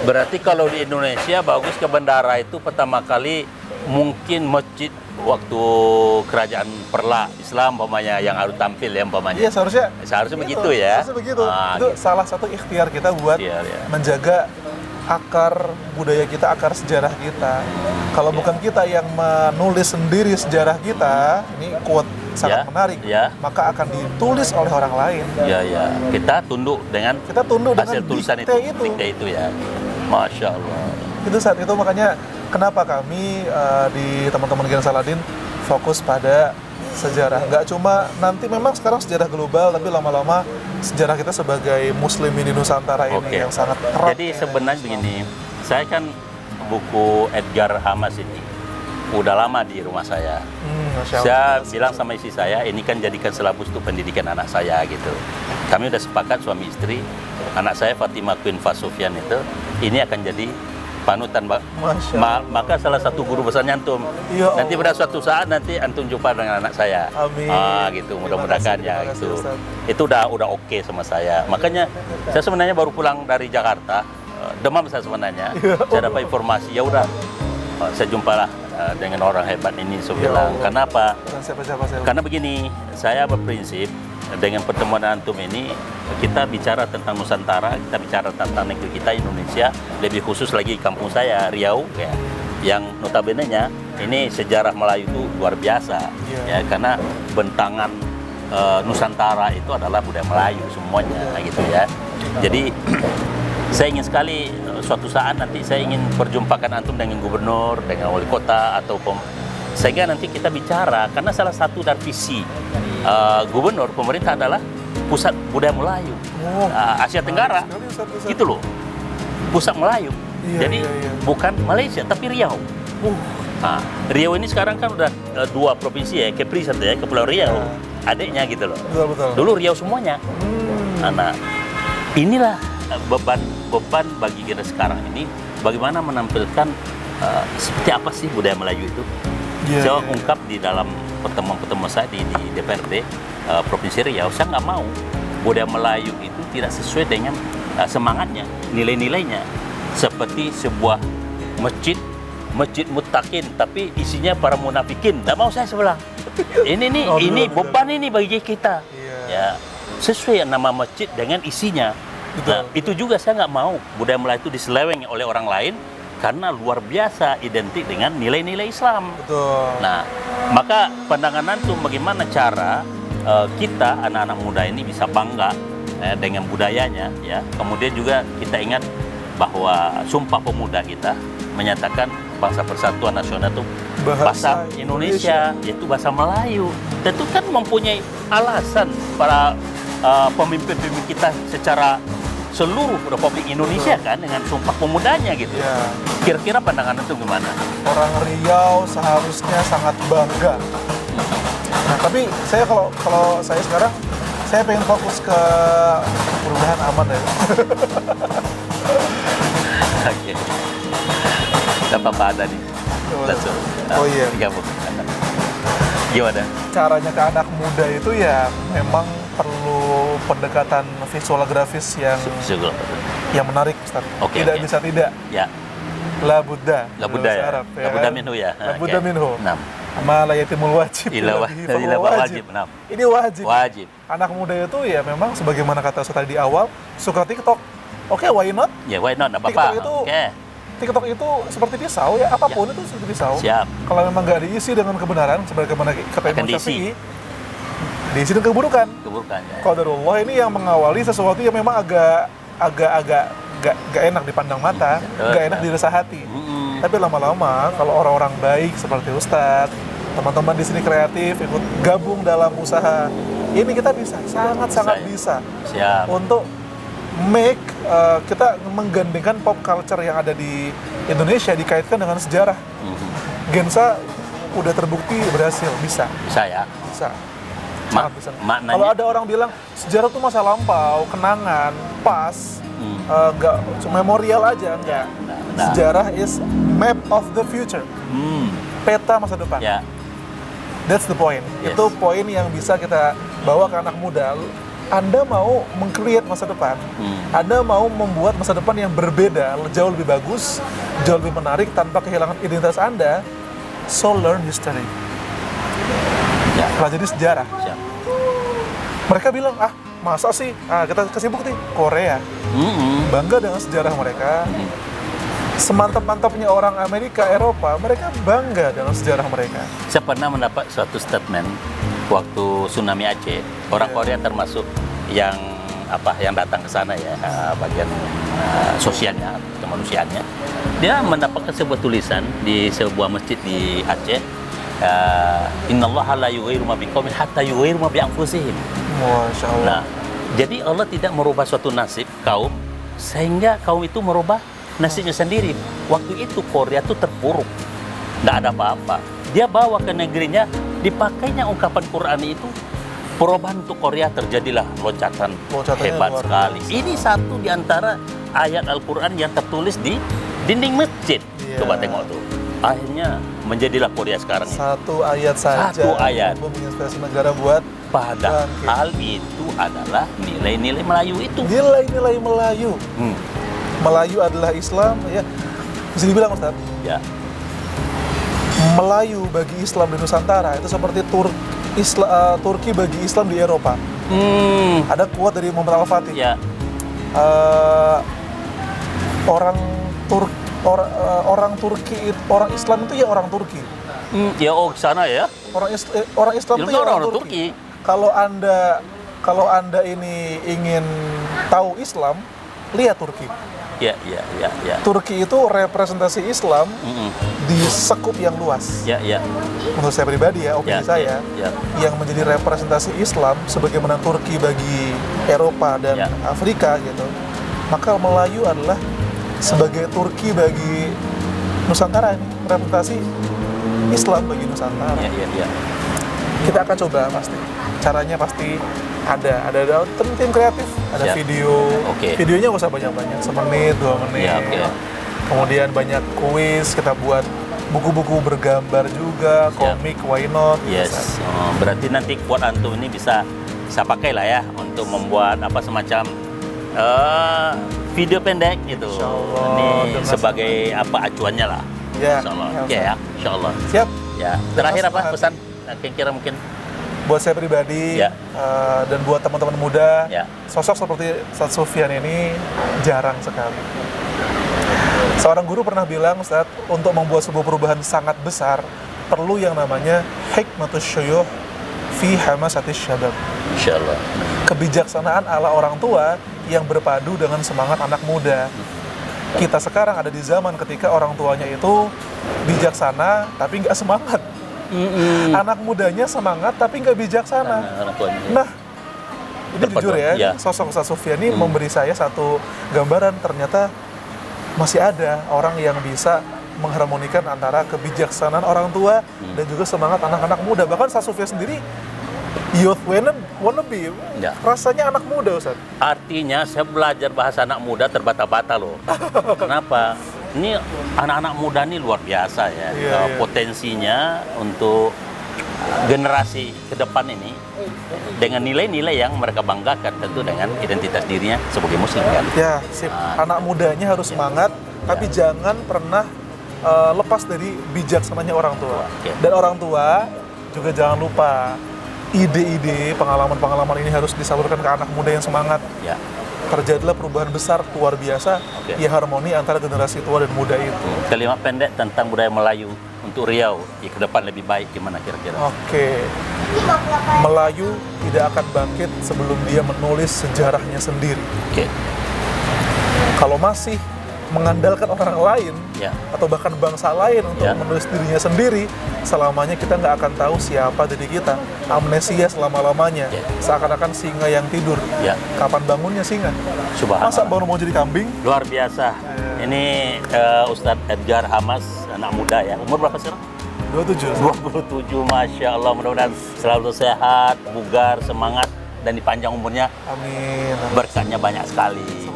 Berarti kalau di Indonesia bagus ke bendara itu pertama kali mungkin masjid waktu kerajaan Perla Islam umpamanya yang harus tampil ya umpamanya. Iya, Seharusnya begitu ya. Seharusnya begitu. Itu Gitu. salah satu ikhtiar kita buat Ya. menjaga akar budaya kita, akar sejarah kita. Kalau bukan kita yang menulis sendiri sejarah kita, ini quote sangat menarik, maka akan ditulis oleh orang lain. Ya. Kita tunduk dengan hasil tulisan dikte itu ya. Masya Allah. Itu saat itu makanya kenapa kami di teman-teman Gen Saladin fokus pada sejarah. Nggak cuma nanti memang sekarang sejarah global, tapi lama-lama sejarah kita sebagai muslimin di Nusantara ini yang sangat erat. Jadi sebenarnya begini, saya kan buku Edgar Hamas ini udah lama di rumah saya. Saya bilang sama istri saya, ini kan jadikan silabus untuk pendidikan anak saya gitu. Kami udah sepakat suami istri, anak saya Fatimah Queen Fasufian itu, ini akan jadi panutan, maka salah satu guru besarnya antum. Nanti pada suatu saat nanti antum jumpa dengan anak saya. Amin. Gitu, mudah-mudahan ya gitu. Itu udah oke sama saya. Makanya saya sebenarnya baru pulang dari Jakarta, demam saya sebenarnya. Saya dapat informasi, ya udah, saya jumpalah dengan orang hebat ini. Saya bilang, kenapa? Karena begini, saya berprinsip dengan pertemuan antum ini kita bicara tentang Nusantara, kita bicara tentang negeri kita Indonesia, lebih khusus lagi kampung saya Riau ya, yang notabene-nya ini sejarah Melayu itu luar biasa ya, karena bentangan Nusantara itu adalah budaya Melayu semuanya gitu ya. Jadi saya ingin sekali suatu saat nanti saya ingin perjumpakan antum dengan gubernur, dengan wali kota atau sehingga nanti kita bicara, karena salah satu dari visi gubernur pemerintah adalah pusat budaya Melayu Asia Tenggara gitu loh, pusat Melayu. Jadi bukan Malaysia tapi Riau. Riau ini sekarang kan udah 2 provinsi ya, Kepri satu ya, Kepulauan Riau, adiknya gitu loh. Betul. Dulu Riau semuanya. Nah, inilah beban bagi kita sekarang ini, bagaimana menampilkan seperti apa sih budaya Melayu itu. Saya ungkap di dalam pertemuan saya di DPRD Provinsi Riau, saya nggak mau budaya Melayu itu tidak sesuai dengan semangatnya, nilai-nilainya. Seperti sebuah masjid muttaqin, tapi isinya para munafikin. Nggak mau saya sebelah. Ini beban ini bagi kita. Ya, sesuai nama masjid dengan isinya. Nah, itu juga saya nggak mau budaya Melayu itu diseleweng oleh orang lain, karena luar biasa identik dengan nilai-nilai Islam. Nah, maka pandangan antum bagaimana cara kita anak-anak muda ini bisa bangga dengan budayanya ya. Kemudian juga kita ingat bahwa Sumpah Pemuda kita menyatakan bangsa persatuan nasional itu bahasa Indonesia, yaitu bahasa Melayu. Tentu kan mempunyai alasan para pemimpin-pemimpin kita secara seluruh Republik Indonesia kan dengan Sumpah Pemudanya gitu. Kira-kira pandangan itu gimana? Orang Riau seharusnya sangat bangga. Nah, tapi saya kalau saya sekarang saya pengen fokus ke perubahan aman ya. Oke. Gak apa-apa ada nih. Langsung. Gabung. Gimana? Caranya ke anak muda itu ya memang perlu pendekatan visual grafis yang menarik, Ustaz. Tidak bisa tidak. Ya. La Buddha. La Buddha ya. Arab, La Buddha minhu ya. La Buddha minhu. 6. Ma la yatimul wajib. Ila wajib. 6. Ini wajib. Anak muda itu ya memang sebagaimana kata Ustaz tadi di awal, suka TikTok. Oke, why not? Ya, why not? Enggak apa-apa. TikTok itu seperti pisau ya, apapun itu seperti pisau. Siap. Kalau memang nggak diisi dengan kebenaran, sebagaimana kata Imam Syafi'i, diisi dengan keburukan. Qadarullah ini yang mengawali sesuatu yang memang agak enak dipandang mata, nggak enak dirasa hati. Tapi lama-lama kalau orang-orang baik seperti Ustadz, teman-teman di sini kreatif, ikut gabung dalam usaha, ini kita bisa sangat bisa untuk kita menggandengkan pop culture yang ada di Indonesia dikaitkan dengan sejarah. Gensa udah terbukti berhasil, bisa ya. Bisa. Kalau ada orang bilang sejarah itu masa lampau, kenangan, pas, nggak memorial aja, enggak. Sejarah is map of the future, peta masa depan. That's the point. Itu poin yang bisa kita bawa ke anak muda. Anda mau meng-create masa depan, Anda mau membuat masa depan yang berbeda, jauh lebih bagus, jauh lebih menarik tanpa kehilangan identitas Anda, so learn history. Ya. Pelajari sejarah. Siap. Mereka bilang, masa sih? Kita kasih bukti, Korea. Bangga dengan sejarah mereka. Semantap-mantapnya orang Amerika, Eropa, mereka bangga dengan sejarah mereka. Saya pernah mendapat suatu statement waktu tsunami Aceh. Orang Korea termasuk yang datang ke sana ya, bagian sosialnya, kemanusiaannya. Dia mendapatkan sebuah tulisan di sebuah masjid di Aceh. Innallaha la yughayyiru ma biqaumin hatta yughayyiru ma bi anfusihim. Masya Allah. Nah, jadi Allah tidak merubah suatu nasib kaum sehingga kaum itu merubah nasibnya sendiri. Waktu itu Korea itu terpuruk, nggak ada apa-apa. Dia bawa ke negerinya, dipakainya ungkapan Quran itu, perubahan untuk Korea terjadilah loncatan hebat sekali. Ini satu di antara ayat Al-Quran yang tertulis di dinding masjid. Coba tengok tuh. Akhirnya menjadilah Korea sekarang ini. Satu ayat saja. Satu ayat. Menginspirasi negara buat Padahal itu adalah nilai-nilai Melayu itu. Nilai-nilai Melayu. Melayu adalah Islam, ya. Bisa dibilang, Ustaz? Ya. Melayu bagi Islam di Nusantara itu seperti Turki bagi Islam di Eropa. Ada quote dari Muhammad Al-Fatih. Ya. Orang Islam itu ya orang Turki. Ya, sana ya. Orang Islam itu ya orang Turki. Kalau Anda ini ingin tahu Islam, lihat Turki. Ya. Turki itu representasi Islam di sekup yang luas. Ya. Menurut saya pribadi ya, opini saya, ya. Yang menjadi representasi Islam sebagaimana Turki bagi Eropa dan Afrika gitu. Maka Melayu adalah sebagai Turki bagi Nusantara ini, representasi Islam bagi Nusantara. Ya. Kita akan coba pasti. Caranya pasti ada tim kreatif, ada video. Videonya nggak usah banyak-banyak, semenit, 2 menit. Ya. Kemudian banyak kuis, kita buat buku-buku bergambar juga, komik, why not? Yes. Berarti nanti quote antum ini bisa saya pakai lah ya untuk membuat semacam video pendek gitu. Ini sebagai acuannya lah. Ya. Insyaallah. Ya. Insyaallah. Siap. Ya. Terakhir pesan kira-kira mungkin buat saya pribadi dan buat teman-teman muda, sosok seperti Ustaz Sufyan ini jarang sekali. Seorang guru pernah bilang, Ustaz, untuk membuat sebuah perubahan sangat besar perlu yang namanya hikmatus syuyukh fi hamasatis syabab. Insyaallah. Kebijaksanaan ala orang tua yang berpadu dengan semangat anak muda. Kita sekarang ada di zaman ketika orang tuanya itu bijaksana tapi nggak semangat. Anak mudanya semangat tapi nggak bijaksana. Nah, ini jujur ya, sosok Ustaz Sufyan ini memberi saya satu gambaran, ternyata masih ada orang yang bisa mengharmonikan antara kebijaksanaan orang tua dan juga semangat anak-anak muda. Bahkan Ustaz Sufyan sendiri youth wannabe, rasanya anak muda, Ustaz. Artinya saya belajar bahasa anak muda terbata-bata loh. Kenapa? Ini anak-anak muda ini luar biasa ya. Potensinya untuk generasi ke depan ini dengan nilai-nilai yang mereka banggakan, tentu dengan identitas dirinya sebagai muslim kan. Ya, sip. Anak mudanya harus semangat, tapi jangan pernah lepas dari bijaksananya orang tua. Dan orang tua juga jangan lupa ide-ide, pengalaman-pengalaman ini harus disalurkan ke anak muda yang semangat. Terjadilah perubahan besar luar biasa, ya harmoni antara generasi tua dan muda itu. Kalimat pendek tentang budaya Melayu untuk Riau ke depan lebih baik gimana kira-kira? Melayu tidak akan bangkit sebelum dia menulis sejarahnya sendiri. Kalau masih mengandalkan orang lain atau bahkan bangsa lain untuk menulis dirinya sendiri, selamanya kita nggak akan tahu siapa diri kita. Amnesia selama-lamanya, seakan-akan singa yang tidur. Kapan bangunnya singa? Masa baru mau jadi kambing? Luar biasa. Ini Ustadz Edgar Hamas, anak muda ya. Umur berapa sekarang? 27, Masya Allah. Mudah-mudahan selalu sehat, bugar, semangat, dan dipanjang umurnya. Amin. Berkahnya banyak sekali.